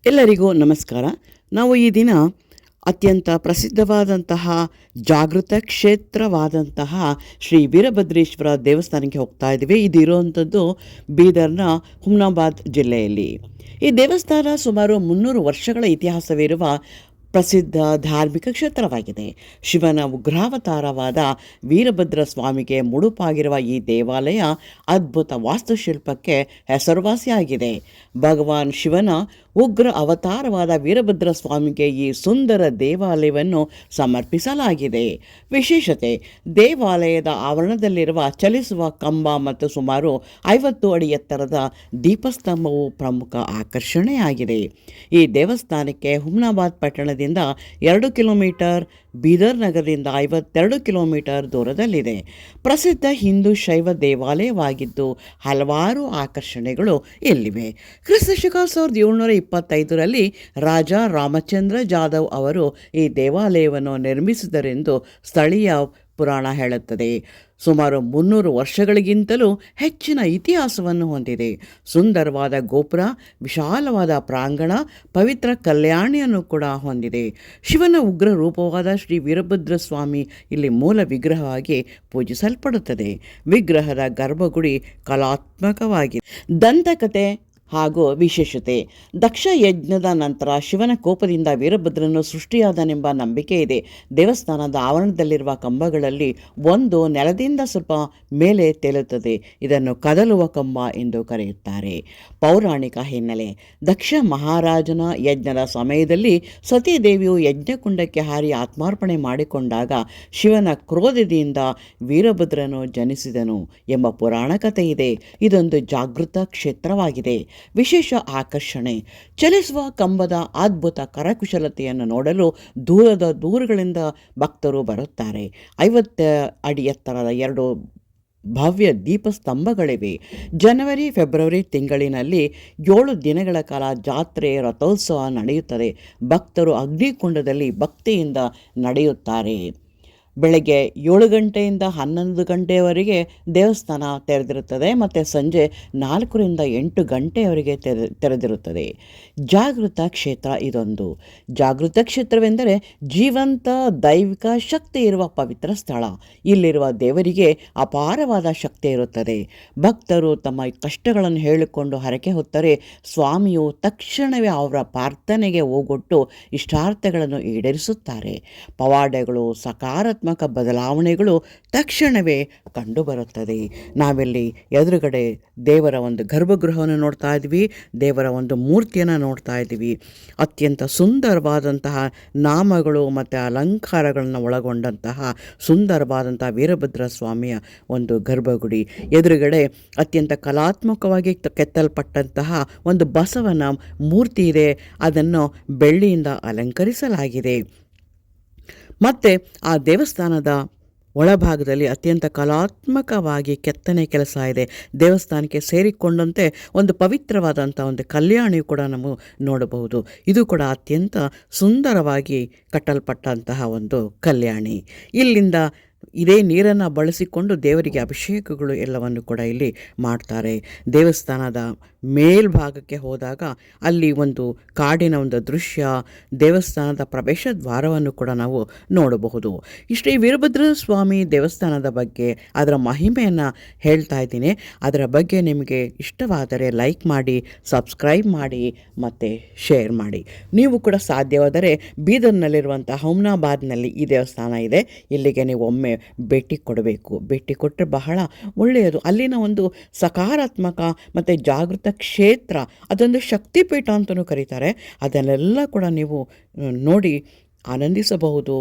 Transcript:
ಎಲ್ಲರಿಗೂ ನಮಸ್ಕಾರ. ನಾವು ಈ ದಿನ ಅತ್ಯಂತ ಪ್ರಸಿದ್ಧವಾದಂತಹ ಜಾಗೃತ ಕ್ಷೇತ್ರವಾದಂತಹ ಶ್ರೀ ವೀರಭದ್ರೇಶ್ವರ ದೇವಸ್ಥಾನಕ್ಕೆ ಹೋಗ್ತಾ ಇದ್ದೀವಿ. ಇದು ಇರುವಂಥದ್ದು ಬೀದರ್ನ ಹುಮ್ನಾಬಾದ್ ಜಿಲ್ಲೆಯಲ್ಲಿ. ಈ ದೇವಸ್ಥಾನ ಸುಮಾರು 300 ವರ್ಷಗಳ ಇತಿಹಾಸವಿರುವ ಪ್ರಸಿದ್ಧ ಧಾರ್ಮಿಕ ಕ್ಷೇತ್ರವಾಗಿದೆ. ಶಿವನ ಉಗ್ರಾವತಾರವಾದ ವೀರಭದ್ರ ಸ್ವಾಮಿಗೆ ಮುಡುಪಾಗಿರುವ ಈ ದೇವಾಲಯ ಅದ್ಭುತ ವಾಸ್ತುಶಿಲ್ಪಕ್ಕೆ ಹೆಸರುವಾಸಿಯಾಗಿದೆ. ಭಗವಾನ್ ಶಿವನ ಉಗ್ರ ಅವತಾರವಾದ ವೀರಭದ್ರ ಸ್ವಾಮಿಗೆ ಈ ಸುಂದರ ದೇವಾಲಯವನ್ನು ಸಮರ್ಪಿಸಲಾಗಿದೆ. ವಿಶೇಷತೆ, ದೇವಾಲಯದ ಆವರಣದಲ್ಲಿರುವ ಚಲಿಸುವ ಕಂಬ ಮತ್ತು ಸುಮಾರು 50 ಅಡಿ ಎತ್ತರದ ದೀಪಸ್ತಂಭವು ಪ್ರಮುಖ ಆಕರ್ಷಣೆಯಾಗಿದೆ. ಈ ದೇವಸ್ಥಾನಕ್ಕೆ ಹುಮ್ನಾಬಾದ್ ಪಟ್ಟಣದಿಂದ 2 ಕಿಲೋಮೀಟರ್, ಬೀದರ್ ನಗರದಿಂದ 52 ಕಿಲೋಮೀಟರ್ ದೂರದಲ್ಲಿದೆ. ಪ್ರಸಿದ್ಧ ಹಿಂದೂ ಶೈವ ದೇವಾಲಯವಾಗಿದ್ದು ಹಲವಾರು ಆಕರ್ಷಣೆಗಳು ಇಲ್ಲಿವೆ. ಕ್ರಿಸ್ತಶಕ 1725ರಲ್ಲಿ ರಾಜ ರಾಮಚಂದ್ರ ಜಾಧವ್ ಅವರು ಈ ದೇವಾಲಯವನ್ನು ನಿರ್ಮಿಸಿದರೆಂದು ಸ್ಥಳೀಯ ಪುರಾಣ ಹೇಳುತ್ತದೆ. ಸುಮಾರು 300 ವರ್ಷಗಳಿಗಿಂತಲೂ ಹೆಚ್ಚಿನ ಇತಿಹಾಸವನ್ನು ಹೊಂದಿದೆ. ಸುಂದರವಾದ ಗೋಪುರ, ವಿಶಾಲವಾದ ಪ್ರಾಂಗಣ, ಪವಿತ್ರ ಕಲ್ಯಾಣಿಯನ್ನು ಕೂಡ ಹೊಂದಿದೆ. ಶಿವನ ಉಗ್ರ ರೂಪವಾದ ಶ್ರೀ ವೀರಭದ್ರ ಸ್ವಾಮಿ ಇಲ್ಲಿ ಮೂಲ ವಿಗ್ರಹವಾಗಿ ಪೂಜಿಸಲ್ಪಡುತ್ತದೆ. ವಿಗ್ರಹದ ಗರ್ಭಗುಡಿ ಕಲಾತ್ಮಕವಾಗಿದೆ. ದಂತಕಥೆ ಹಾಗೂ ವಿಶೇಷತೆ, ದಕ್ಷ ಯಜ್ಞದ ನಂತರ ಶಿವನ ಕೋಪದಿಂದ ವೀರಭದ್ರನು ಸೃಷ್ಟಿಯಾದನೆಂಬ ನಂಬಿಕೆ ಇದೆ. ದೇವಸ್ಥಾನದ ಆವರಣದಲ್ಲಿರುವ ಕಂಬಗಳಲ್ಲಿ ಒಂದು ನೆಲದಿಂದ ಸ್ವಲ್ಪ ಮೇಲೆ ತೇಲುತ್ತದೆ. ಇದನ್ನು ಕದಲುವ ಕಂಬ ಎಂದು ಕರೆಯುತ್ತಾರೆ. ಪೌರಾಣಿಕ ಹಿನ್ನೆಲೆ, ದಕ್ಷ ಮಹಾರಾಜನ ಯಜ್ಞದ ಸಮಯದಲ್ಲಿ ಸತೀದೇವಿಯು ಯಜ್ಞಕುಂಡಕ್ಕೆ ಹಾರಿ ಆತ್ಮಾರ್ಪಣೆ ಮಾಡಿಕೊಂಡಾಗ ಶಿವನ ಕ್ರೋಧದಿಂದ ವೀರಭದ್ರನು ಜನಿಸಿದನು ಎಂಬ ಪುರಾಣ ಕಥೆ ಇದೆ. ಇದೊಂದು ಜಾಗೃತ ಕ್ಷೇತ್ರವಾಗಿದೆ. ವಿಶೇಷ ಆಕರ್ಷಣೆ, ಚಲಿಸುವ ಕಂಬದ ಅದ್ಭುತ ಕರಕುಶಲತೆಯನ್ನು ನೋಡಲು ದೂರಗಳಿಂದ ಭಕ್ತರು ಬರುತ್ತಾರೆ. 50 ಅಡಿ ಎತ್ತರದ 2 ಭವ್ಯ ದೀಪಸ್ತಂಭಗಳಿವೆ. ಜನವರಿ ಫೆಬ್ರವರಿ ತಿಂಗಳಿನಲ್ಲಿ 7 ದಿನಗಳ ಕಾಲ ಜಾತ್ರೆ, ರಥೋತ್ಸವ ನಡೆಯುತ್ತದೆ. ಭಕ್ತರು ಅಗ್ನಿಕುಂಡದಲ್ಲಿ ಭಕ್ತಿಯಿಂದ ನಡೆಯುತ್ತಾರೆ. ಬೆಳಗ್ಗೆ 7 ಗಂಟೆಯಿಂದ 11 ಗಂಟೆಯವರೆಗೆ ದೇವಸ್ಥಾನ ತೆರೆದಿರುತ್ತದೆ ಮತ್ತು ಸಂಜೆ 4ರಿಂದ 8 ಗಂಟೆಯವರೆಗೆ ತೆರೆದಿರುತ್ತದೆ. ಜಾಗೃತ ಕ್ಷೇತ್ರ ಇದೊಂದು. ಜಾಗೃತ ಕ್ಷೇತ್ರವೆಂದರೆ ಜೀವಂತ ದೈವಿಕ ಶಕ್ತಿ ಇರುವ ಪವಿತ್ರ ಸ್ಥಳ. ಇಲ್ಲಿರುವ ದೇವರಿಗೆ ಅಪಾರವಾದ ಶಕ್ತಿ ಇರುತ್ತದೆ. ಭಕ್ತರು ತಮ್ಮ ಕಷ್ಟಗಳನ್ನು ಹೇಳಿಕೊಂಡು ಹರಕೆ ಹೊತ್ತರೆ ಸ್ವಾಮಿಯು ತಕ್ಷಣವೇ ಅವರ ಪ್ರಾರ್ಥನೆಗೆ ಓಗೊಟ್ಟು ಇಷ್ಟಾರ್ಥಗಳನ್ನು ಈಡೇರಿಸುತ್ತಾರೆ. ಪವಾಡಗಳು, ಸಕಾರಾತ್ಮಕ ಬದಲಾವಣೆಗಳು ತಕ್ಷಣವೇ ಕಂಡುಬರುತ್ತದೆ. ನಾವಿಲ್ಲಿ ಎದುರುಗಡೆ ದೇವರ ಒಂದು ಗರ್ಭಗೃಹವನ್ನು ನೋಡ್ತಾ ಇದ್ವಿ. ದೇವರ ಒಂದು ಮೂರ್ತಿಯನ್ನು ನೋಡ್ತಾ ಇದ್ದೀವಿ. ಅತ್ಯಂತ ಸುಂದರವಾದಂತಹ ನಾಮಗಳು ಮತ್ತು ಅಲಂಕಾರಗಳನ್ನು ಒಳಗೊಂಡಂತಹ ಸುಂದರವಾದಂತಹ ವೀರಭದ್ರ ಸ್ವಾಮಿಯ ಒಂದು ಗರ್ಭಗುಡಿ. ಎದುರುಗಡೆ ಅತ್ಯಂತ ಕಲಾತ್ಮಕವಾಗಿ ಕೆತ್ತಲ್ಪಟ್ಟಂತಹ ಒಂದು ಬಸವನ ಮೂರ್ತಿ ಇದೆ. ಅದನ್ನು ಬೆಳ್ಳಿಯಿಂದ ಅಲಂಕರಿಸಲಾಗಿದೆ. ಮತ್ತು ಆ ದೇವಸ್ಥಾನದ ಒಳಭಾಗದಲ್ಲಿ ಅತ್ಯಂತ ಕಲಾತ್ಮಕವಾಗಿ ಕೆತ್ತನೆ ಕೆಲಸ ಇದೆ. ದೇವಸ್ಥಾನಕ್ಕೆ ಸೇರಿಕೊಂಡಂತೆ ಒಂದು ಪವಿತ್ರವಾದಂಥ ಒಂದು ಕಲ್ಯಾಣಿಯು ಕೂಡ ನಾವು ನೋಡಬಹುದು. ಇದು ಕೂಡ ಅತ್ಯಂತ ಸುಂದರವಾಗಿ ಕಟ್ಟಲ್ಪಟ್ಟಂತಹ ಒಂದು ಕಲ್ಯಾಣಿ. ಇಲ್ಲಿಂದ ಇದೇ ನೀರನ್ನು ಬಳಸಿಕೊಂಡು ದೇವರಿಗೆ ಅಭಿಷೇಕಗಳು ಎಲ್ಲವನ್ನು ಕೂಡ ಇಲ್ಲಿ ಮಾಡ್ತಾರೆ. ದೇವಸ್ಥಾನದ ಮೇಲ್ಭಾಗಕ್ಕೆ ಹೋದಾಗ ಅಲ್ಲಿ ಒಂದು ಕಾಡಿನ ಒಂದು ದೃಶ್ಯ, ದೇವಸ್ಥಾನದ ಪ್ರವೇಶ ದ್ವಾರವನ್ನು ಕೂಡ ನಾವು ನೋಡಬಹುದು. ಶ್ರೀ ವೀರಭದ್ರ ಸ್ವಾಮಿ ದೇವಸ್ಥಾನದ ಬಗ್ಗೆ, ಅದರ ಮಹಿಮೆಯನ್ನು ಹೇಳ್ತಾ ಇದ್ದೀನಿ. ಅದರ ಬಗ್ಗೆ ನಿಮಗೆ ಇಷ್ಟವಾದರೆ ಲೈಕ್ ಮಾಡಿ, ಸಬ್ಸ್ಕ್ರೈಬ್ ಮಾಡಿ ಮತ್ತು ಶೇರ್ ಮಾಡಿ. ನೀವು ಕೂಡ ಸಾಧ್ಯವಾದರೆ ಬೀದರ್ನಲ್ಲಿರುವಂಥ ಹುಮ್ನಾಬಾದ್ನಲ್ಲಿ ಈ ದೇವಸ್ಥಾನ ಇದೆ. ಇಲ್ಲಿಗೆ ನೀವು ಒಮ್ಮೆ ಭೇಟಿ ಕೊಡಬೇಕು. ಭೇಟಿ ಕೊಟ್ಟರೆ ಬಹಳ ಒಳ್ಳೆಯದು. ಅಲ್ಲಿನ ಒಂದು ಸಕಾರಾತ್ಮಕ ಮತ್ತು ಜಾಗೃತ ಕ್ಷೇತ್ರ, ಅದೊಂದು ಶಕ್ತಿಪೀಠ ಅಂತಲೂ ಕರೀತಾರೆ. ಅದನ್ನೆಲ್ಲ ಕೂಡ ನೀವು ನೋಡಿ ಆನಂದಿಸಬಹುದು.